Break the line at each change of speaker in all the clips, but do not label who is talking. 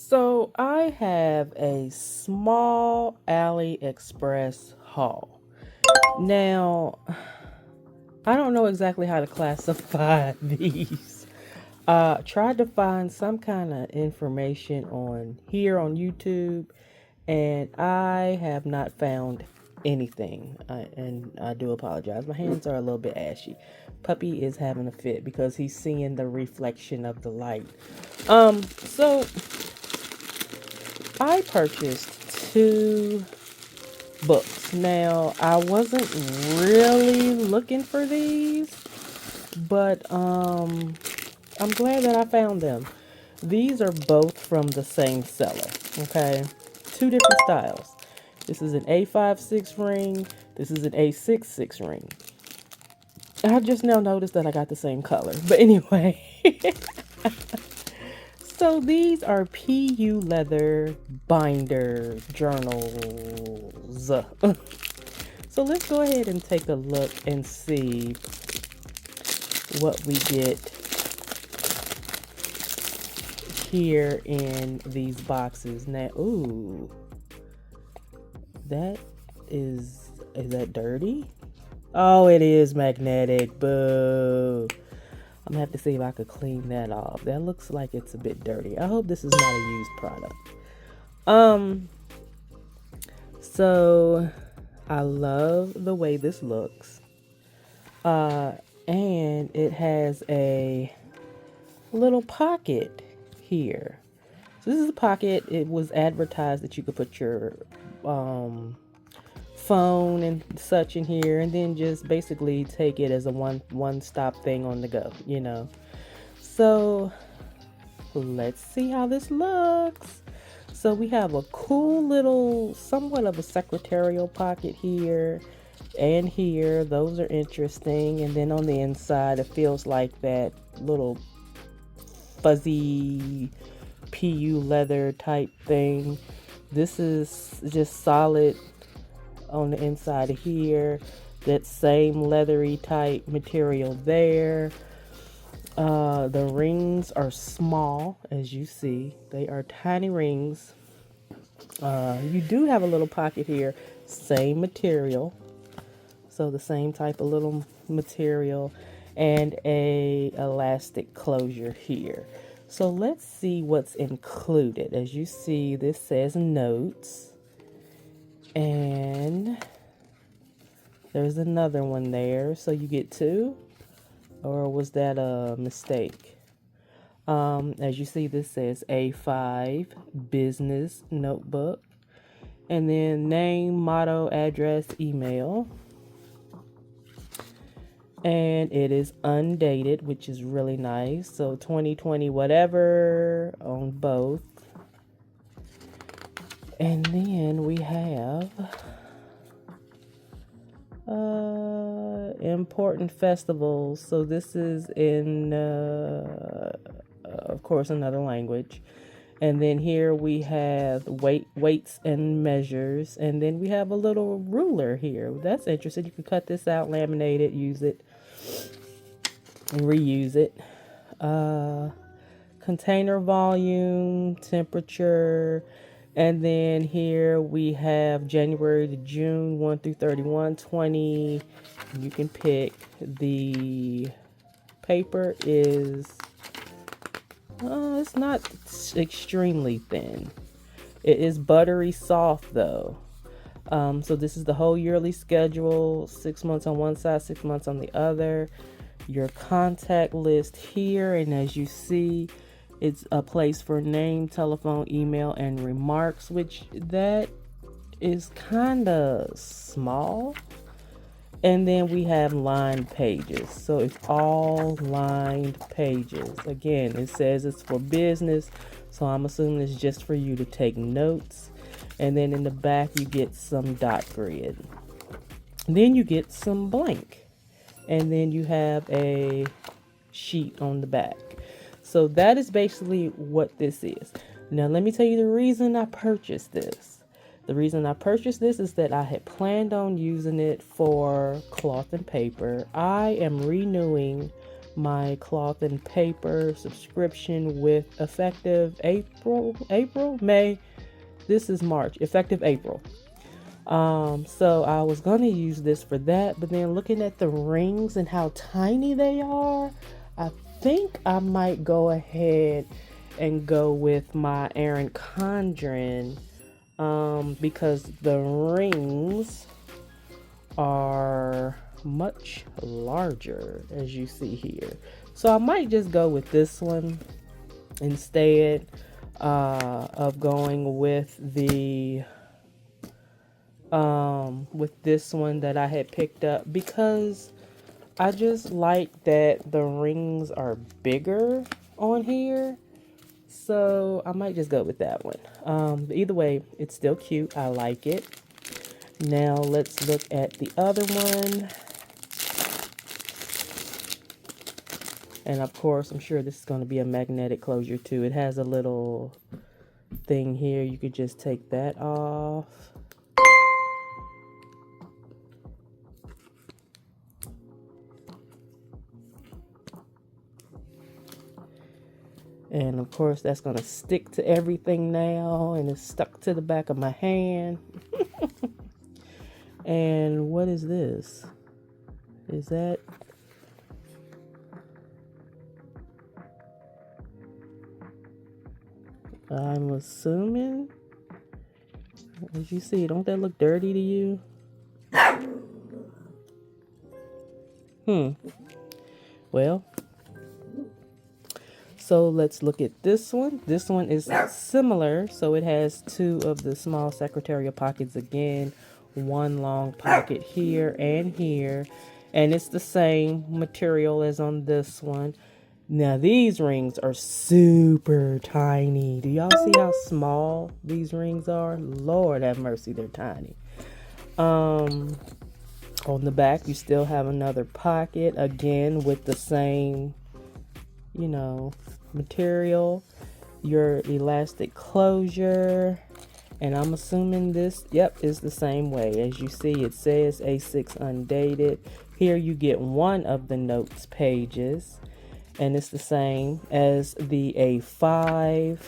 So I have a small Aliexpress haul. Now, I don't know exactly how to classify these. Tried to find some kind of information on here on YouTube, and I have not found anything. And I do apologize. My hands are a little bit ashy. Puppy is having a fit because he's seeing the reflection of the light. So I purchased two books. Now, I wasn't really looking for these, but I'm glad that I found them. These are both from the same seller, okay? Two different styles. This is an A56 ring. This is an A66 ring. I just now noticed that I got the same color. But anyway, so these are PU leather binder journals. So let's go ahead and take a look and see what we get here in these boxes. Now, ooh, that is that dirty? Oh, it is magnetic. Boo. I'm gonna have to see if I could clean that off. That looks like it's a bit dirty. I hope this is not a used product. So I love the way this looks. And it has a little pocket here. So this is a pocket. It was advertised that you could put your phone and such in here, and then just basically take it as a one-stop thing on the go, you know. So let's see how this looks. So we have a cool little, somewhat of a secretarial pocket here and here. Those are interesting. And then on the inside, it feels like that little fuzzy PU leather type thing. This is just solid on the inside of here. That same leathery type material there. The rings are small, as you see. They are tiny rings. You do have a little pocket here. Same material. So the same type of little material. And a elastic closure here. So let's see what's included. As you see, this says notes. And there's another one there. So you get two? Or was that a mistake? As you see, this says A5 business notebook. And then name, motto, address, email. And it is undated, which is really nice. So 2020 whatever on both. And then we have important festivals. So this is in, of course, another language. And then here we have weights and measures. And then we have a little ruler here. That's interesting. You can cut this out, laminate it, use it, and reuse it. Container volume, temperature. And then here we have January to June, 1 through 31, 20. You can pick. The paper is, it's not extremely thin. It is buttery soft though. So this is the whole yearly schedule, 6 months on one side, 6 months on the other. Your contact list here, and as you see, it's a place for name, telephone, email, and remarks, which that is kind of small. And then we have lined pages. So it's all lined pages. Again, it says it's for business, so I'm assuming it's just for you to take notes. And then in the back, you get some dot grid. Then you get some blank. And then you have a sheet on the back. So that is basically what this is. Now, let me tell you the reason I purchased this. The reason I purchased this is that I had planned on using it for cloth and paper. I am renewing my cloth and paper subscription with effective May. This is March, effective April. So I was going to use this for that, but then looking at the rings and how tiny they are, I think I might go ahead and go with my Erin Condren, because the rings are much larger, as you see here. So I might just go with this one instead of going with the with this one that I had picked up, because I just like that the rings are bigger on here. So I might just go with that one. Either way, it's still cute. I like it. Now let's look at the other one. And of course, I'm sure this is going to be a magnetic closure too. It has a little thing here. You could just take that off. And of course, that's going to stick to everything now. And it's stuck to the back of my hand. And what is this? Is that... I'm assuming, as you see, don't that look dirty to you? Well, so let's look at this one. This one is similar. So it has two of the small secretarial pockets again, one long pocket here and here, and it's the same material as on this one. Now these rings are super tiny. Do y'all see how small these rings are? Lord have mercy, they're tiny. On the back, you still have another pocket, again with the same, you know, material. Your elastic closure. And I'm assuming this, yep, is the same way. As you see, it says A6 undated. Here you get one of the notes pages. And it's the same as the A5.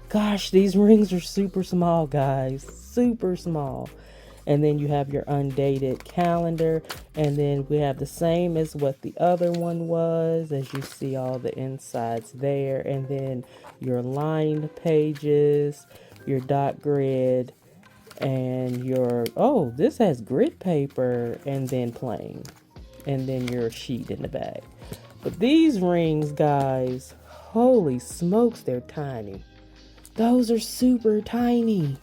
Gosh, these rings are super small, guys. Super small. And then you have your undated calendar. And then we have the same as what the other one was. As you see all the insides there. And then your lined pages, your dot grid, and your... oh, this has grid paper and then plain. And then your sheet in the back. But these rings, guys, holy smokes, they're tiny. Those are super tiny.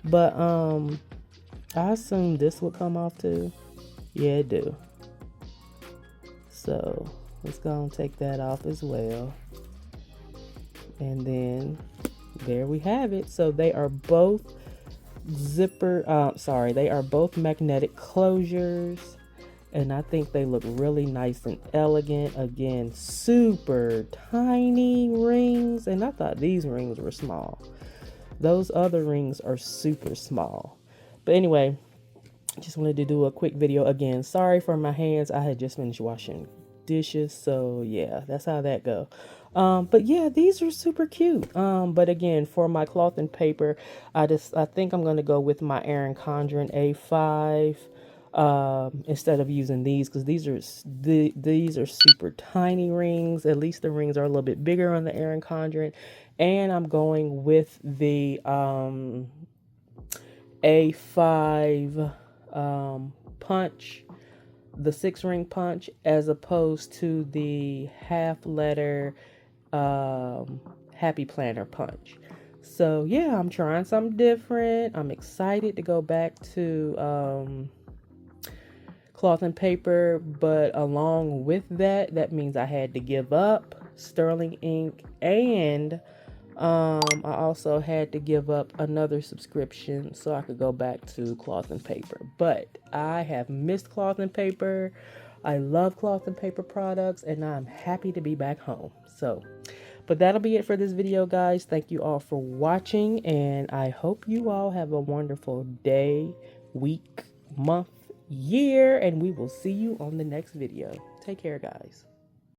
But I assume this would come off too. Yeah, it do. So let's go and take that off as well. And then there we have it. So they are both they are both magnetic closures. And I think they look really nice and elegant. Again, super tiny rings. And I thought these rings were small. Those other rings are super small. But anyway, just wanted to do a quick video again. Sorry for my hands. I had just finished washing dishes. So yeah, that's how that go. But yeah, these are super cute. But again, for my cloth and paper, I think I'm going to go with my Erin Condren A5. Instead of using these, because these are super tiny rings. At least the rings are a little bit bigger on the Erin Condren. And I'm going with the A5 punch, the 6-ring punch, as opposed to the half letter Happy Planner punch. So yeah, I'm trying something different. I'm excited to go back to cloth and paper, but along with that means I had to give up sterling ink, and I also had to give up another subscription so I could go back to cloth and paper. But I have missed cloth and paper. I love cloth and paper products, and I'm happy to be back home. So, but that'll be it for this video, guys. Thank you all for watching, and I hope you all have a wonderful day, week, month, year, and we will see you on the next video. Take care, guys.